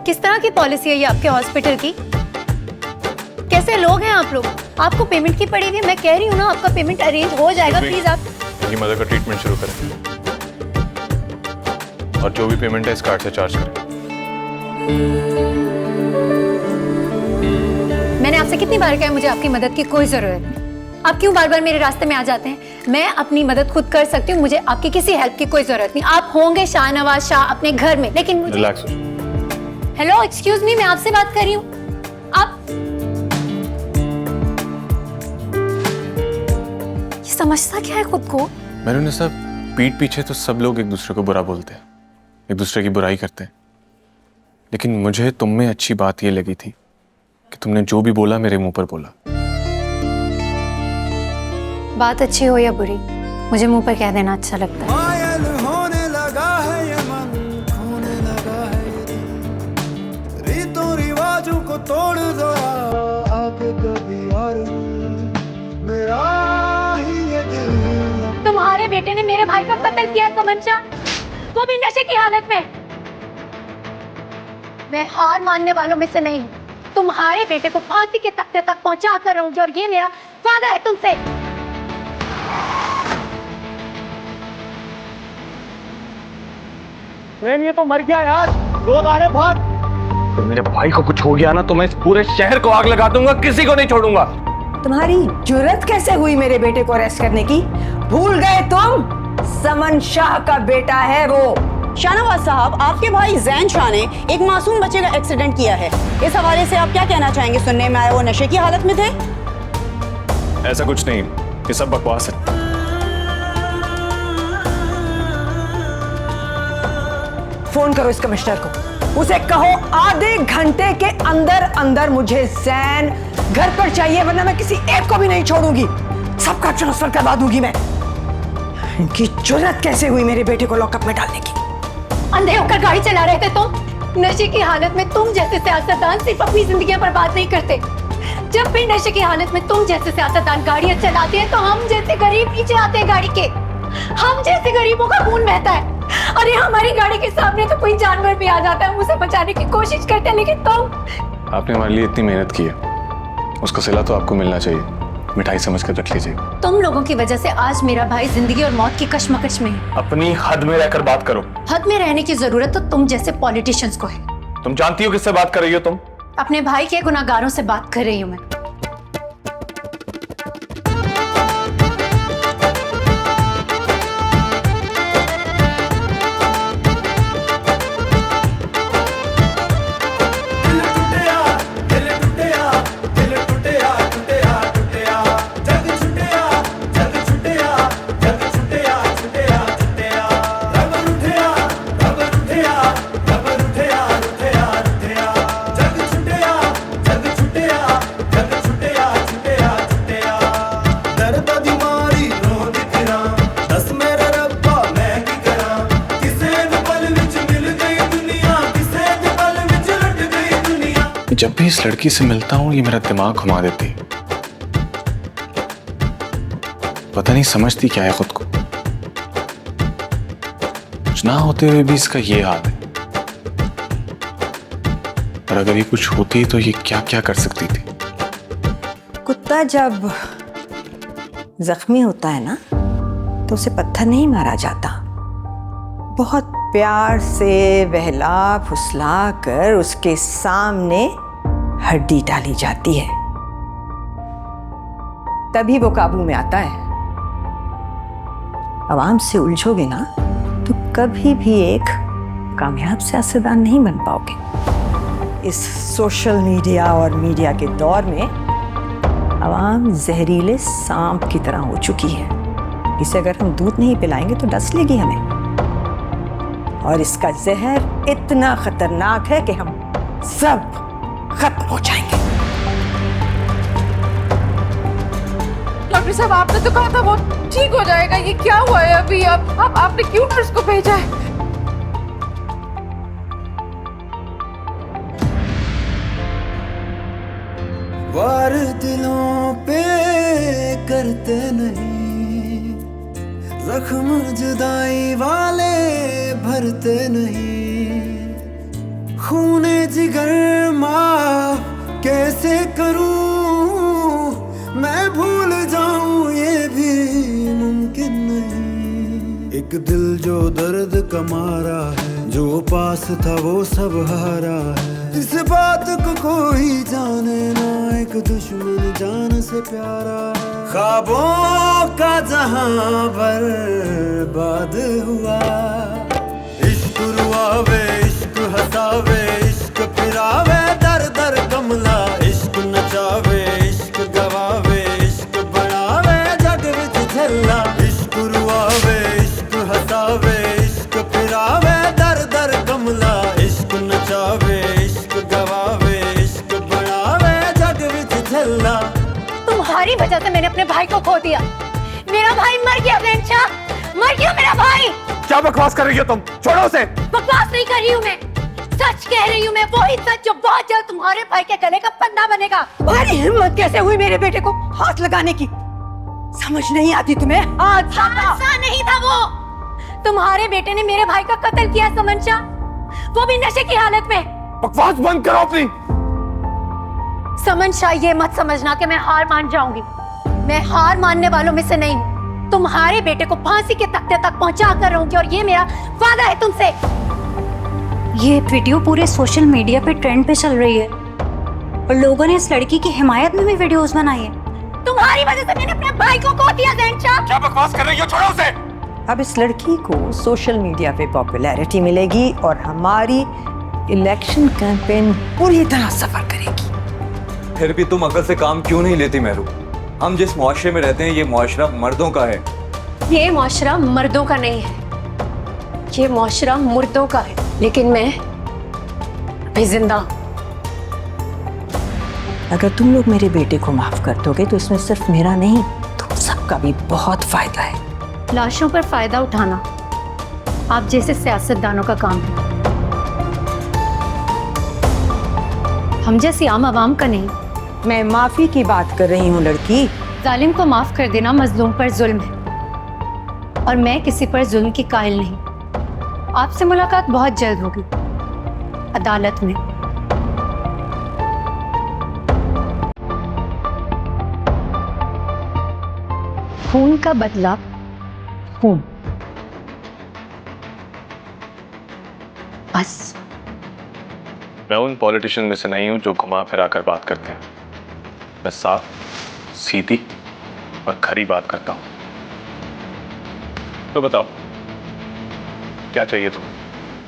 किस तरह की पॉलिसी है ये आपके हॉस्पिटल की? कैसे लोग हैं आप लोग? आपको पेमेंट की पड़ी हुई है, मैं कह रही हूँ ना आपका पेमेंट अरेंज हो जाएगा, प्लीज आप मेरी मदर का ट्रीटमेंट शुरू करें और जो भी पेमेंट है इस कार्ड से चार्ज करें। मैंने आपसे कितनी बार कहा है मुझे आपकी मदद की कोई जरूरत नहीं। आप क्यों बार बार मेरे रास्ते में आ जाते हैं? मैं अपनी मदद खुद कर सकती हूँ, मुझे आपकी किसी हेल्प की कोई जरूरत नहीं। आप होंगे शाहनवाज शाह अपने घर में, लेकिन मुझे रिलैक्स। हेलो एक्सक्यूज मी, मैं आपसे बात कर रही हूँ। आप ये समझता क्या है खुद को? मैंने सब पीठ पीछे तो सब लोग एक दूसरे को बुरा बोलते हैं, एक दूसरे की बुराई करते हैं, लेकिन मुझे तुम में अच्छी बात ये लगी थी कि तुमने जो भी बोला मेरे मुंह पर बोला। बात अच्छी हो या बुरी, मुझे मुंह पर कह देना अच्छा लगता है। मायल होने लगा है ये मन, खोने लगा है ये दिल, रीतों रिवाजों को तोड़ दो आके कभी और मेरा ही ये दिल। तुम्हारे बेटे ने मेरे भाई का कत्ल किया तमन्ना, वो भी नशे की हालत में। मैं हार मानने वालों में से नहीं हूँ। तुम्हारे बेटे को फांसी के तख्ते तक पहुंचा कर रहूंगी और ये मेरा वादा है तुमसे। ये तो मर गया यार, लोग आ रहे भाग। तो मेरे भाई को कुछ हो गया ना तो मैं इस पूरे शहर को आग लगा दूंगा, किसी को नहीं छोड़ूंगा। तुम्हारी जुर्रत कैसे हुई मेरे बेटे को अरेस्ट करने की? भूल गए तुम? समन शाह का बेटा है वो। शाहनवाज साहब, आपके भाई जैन शाह ने एक मासूम बच्चे का एक्सीडेंट किया है। इस हवाले से आप क्या कहना चाहेंगे? सुनने में आया वो नशे की हालत में थे। ऐसा कुछ नहीं, ये सब बकवास है। फोन करो इस कमिश्नर को, उसे कहो आधे घंटे के अंदर अंदर मुझे जैन घर पर चाहिए, वरना मैं किसी एक को भी नहीं छोड़ूंगी, सबका ट्रांसफर करवा दूंगी मैं। इनकी जुर्रत कैसे हुई मेरे बेटे को लॉकअप में डालने की? अंधे होकर गाड़ी चला रहे थे तुम। नशे की हालत में तुम जैसे सियासतदान सिर्फ अपनी जिंदगी बर्बाद नहीं करते। जब भी नशे की हालत में तुम जैसे सियासतदान गाड़ियां चलाते हैं तो हम जैसे गरीब पीछे आते हैं गाड़ी के। हम जैसे गरीबों का खून बहता है। अरे हमारी गाड़ी के सामने तो कोई जानवर भी आ जाता है, हम उसे बचाने की कोशिश करते हैं, लेकिन तुम। आपने हमारे लिए इतनी मेहनत की है, उसका सिला तो आपको मिलना चाहिए। मिठाई समझ कर रख लीजिए। तुम लोगों की वजह से आज मेरा भाई जिंदगी और मौत की कश्मकश में है। अपनी हद में रहकर बात करो। हद में रहने की जरूरत तो तुम जैसे पॉलिटिशियंस को है। तुम जानती हो किससे बात कर रही हो तुम? अपने भाई के गुनाहगारों से बात कर रही हूँ मैं। जब भी इस लड़की से मिलता हूँ ये मेरा दिमाग घुमा देती है। पता नहीं समझती क्या है खुद को। कुछ ना होते हुए भी इसका ये हाल है, और अगर ये कुछ होती तो ये क्या क्या कर सकती थी। कुत्ता जब जख्मी होता है ना तो उसे पत्थर नहीं मारा जाता, बहुत प्यार से बहला फुसला कर उसके सामने हड्डी डाली जाती है, तभी वो काबू में आता है। आवाम से उलझोगे ना तो कभी भी एक कामयाब सियासतदान नहीं बन पाओगे। इस सोशल मीडिया और मीडिया के दौर में आवाम जहरीले सांप की तरह हो चुकी है। इसे अगर हम दूध नहीं पिलाएंगे तो डस लेगी हमें, और इसका जहर इतना खतरनाक है कि हम सब खत्म हो जाएंगे। डॉक्टर साहब, आपने तो कहा था वो ठीक हो जाएगा, ये क्या हुआ है अभी? अब आपने क्यों नर्स को भेजा है? वार दिलों पे करते नहीं, जख्म जुदाई वाले भरते नहीं, खूने जिगर माँ कैसे करूं, मैं भूल जाऊं ये भी मुमकिन नहीं। एक दिल जो दर्द का मारा है, जो पास था वो सब हारा है। इस बात को कोई जाने ना, एक दुश्मन जान से प्यारा है। ख्वाबों का जहां बर्बाद हुआ, इश्क रुआवे इश्क हसावे इश्क फिरावे, दर दर कमला इश्क नचावे इश्क गवावे इश्क बनावे, जग विच झल्ला इश्क रुआवे इश्क हसावे इश्क फिरावे, दर दर कमला इश्क नचावे इश्क गवावे इश्क बनावे, जग विच झल्ला। तुम्हारी वजह से मैंने अपने भाई को खो दिया। मेरा भाई मर गया ज़ैन, मर गया मेरा भाई। क्या बकवास कर रही हो तुम? छोड़ो उसे। बकवास नहीं कर रही हूँ मैं, सच कह रही हूँ मैं, वही सच जो बहुत जल्द तुम्हारे भाई के गले का फंदा बनेगा। तुम्हारी हिम्मत कैसे हुई मेरे बेटे को हाथ लगाने की? समझ नहीं आती तुम्हें? हादसा नहीं था वो, तुम्हारे बेटे ने मेरे भाई का कत्ल किया समन शाह, वो भी नशे की हालत में। बकवास बंद करो अपनी। समन शाह, ये मत समझना कि मैं हार मान जाऊंगी। मैं हार मानने वालों में से नहीं हूँ। तुम्हारे बेटे को फांसी के तख्ते तक पहुंचा कर रहूंगी, और ये मेरा वादा है तुमसे। ये वीडियो पूरे सोशल मीडिया पे ट्रेंड पे चल रही है और लोगों ने इस लड़की की हिमायत में भी वीडियोस बनाई है। तुम्हारी वजह से मैंने अपने भाई को खो दिया ज़ैन शाह। क्या बकवास कर रही हो? छोड़ो उसे। अब इस लड़की को सोशल मीडिया पे पॉपुलैरिटी मिलेगी और हमारी इलेक्शन कैंपेन पूरी तरह सफर करेगी। फिर भी तुम अकल से काम क्यों नहीं लेती महरू? हम जिस मुआशरे में रहते हैं ये मुआशरा मर्दों का है। ये मुआशरा मर्दों का नहीं है, ये मुआशरा मुर्दों का है। लेकिन मैं अभी जिंदा हूं। अगर तुम लोग मेरे बेटे को माफ कर दोगे तो इसमें सिर्फ मेरा नहीं, तुम सबका भी बहुत फायदा है। लाशों पर फायदा उठाना आप जैसे सियासतदानों का काम है, हम जैसी आम आवाम का नहीं। मैं माफी की बात कर रही हूँ लड़की। जालिम को माफ कर देना मजलूम पर जुल्म है, और मैं किसी पर जुल्म की कायल नहीं। आपसे मुलाकात बहुत जल्द होगी अदालत में। खून का बदला खून, बस। मैं उन पॉलिटिशियन में से नहीं हूं जो घुमा फिरा कर बात करते हैं। मैं साफ, सीधी और खरी बात करता हूं। तो बताओ, क्या चाहिए तुम्हें?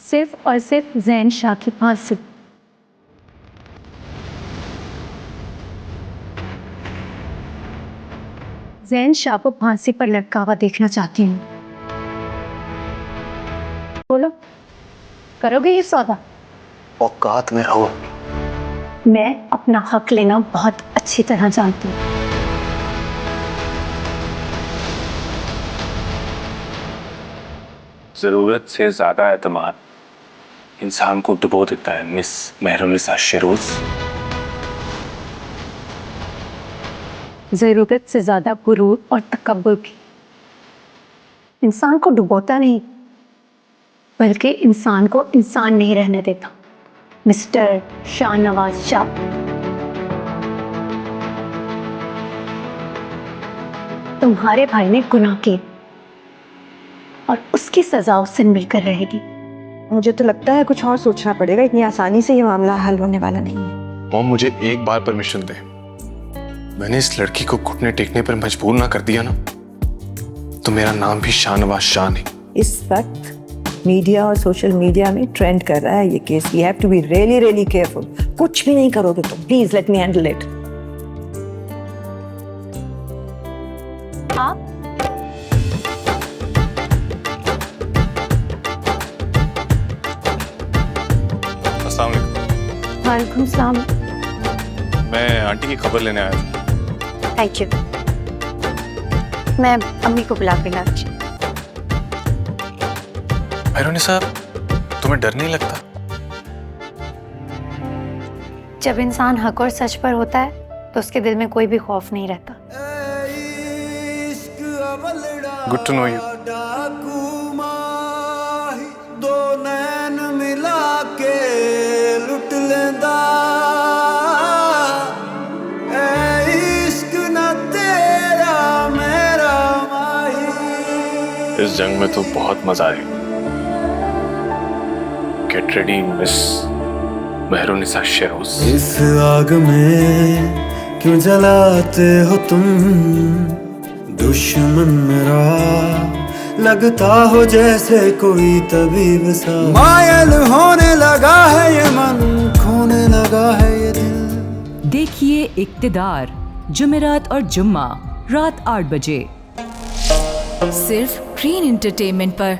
सिर्फ और सिर्फ ज़ैन शाह की फांसी। ज़ैन शाह को फांसी पर लटका हुआ देखना चाहती हूँ। बोलो, करोगे ये सौदा? औकात में रहो। मैं अपना हक लेना बहुत अच्छी तरह जानती हूँ। जरूरत से ज्यादा एतमाद इंसान को डुबो देता है मिस महरुनिसा शेरोज। जरूरत से ज्यादा गुरूर और तकब्बुर भी इंसान को डुबोता नहीं, बल्कि इंसान को इंसान नहीं रहने देता। मिस्टर शाहनवाज शाह, तुम्हारे भाई ने गुनाह किए और उसकी सजा उससे मिलकर रहेगी। मुझे तो लगता है कुछ और सोचना पड़ेगा, इतनी आसानी से ये मामला हल होने वाला नहीं है। मॉम, मुझे एक बार परमिशन दे। मैंने इस लड़की को घुटने टेकने पर मजबूर ना कर दिया ना, तो मेरा नाम भी शाहनवाज शाह नहीं। इस वक्त मीडिया और सोशल मीडिया में ट्रेंड कर रहा है ये case. You have to be really really careful. कुछ भी नहीं करोगे तुम, please let me handle it. आप अस्सलाम वालेकुम। वालेकुम सलाम। मैं आंटी की खबर लेने आया था। Thank you. मैं अम्मी को बुला के लाऊंगी। महरुनिसा, तुम्हें डर नहीं लगता? जब इंसान हक और सच पर होता है तो उसके दिल में कोई भी खौफ नहीं रहता। Good to know you. डाकू माही दो नैन मिला के इस जंग में तो बहुत मजा है। Get ready miss Mehrunisa Sheroz. इस आग में क्यों जलाते हो तुम, दुश्मन मेरा लगता हो जैसे कोई तबीब सा। मायल होने लगा है ये मन, खोने लगा है ये दिल। देखिए इक्तिदार जुमेरात और जुम्मा रात 8 बजे सिर्फ ग्रीन एंटरटेनमेंट पर।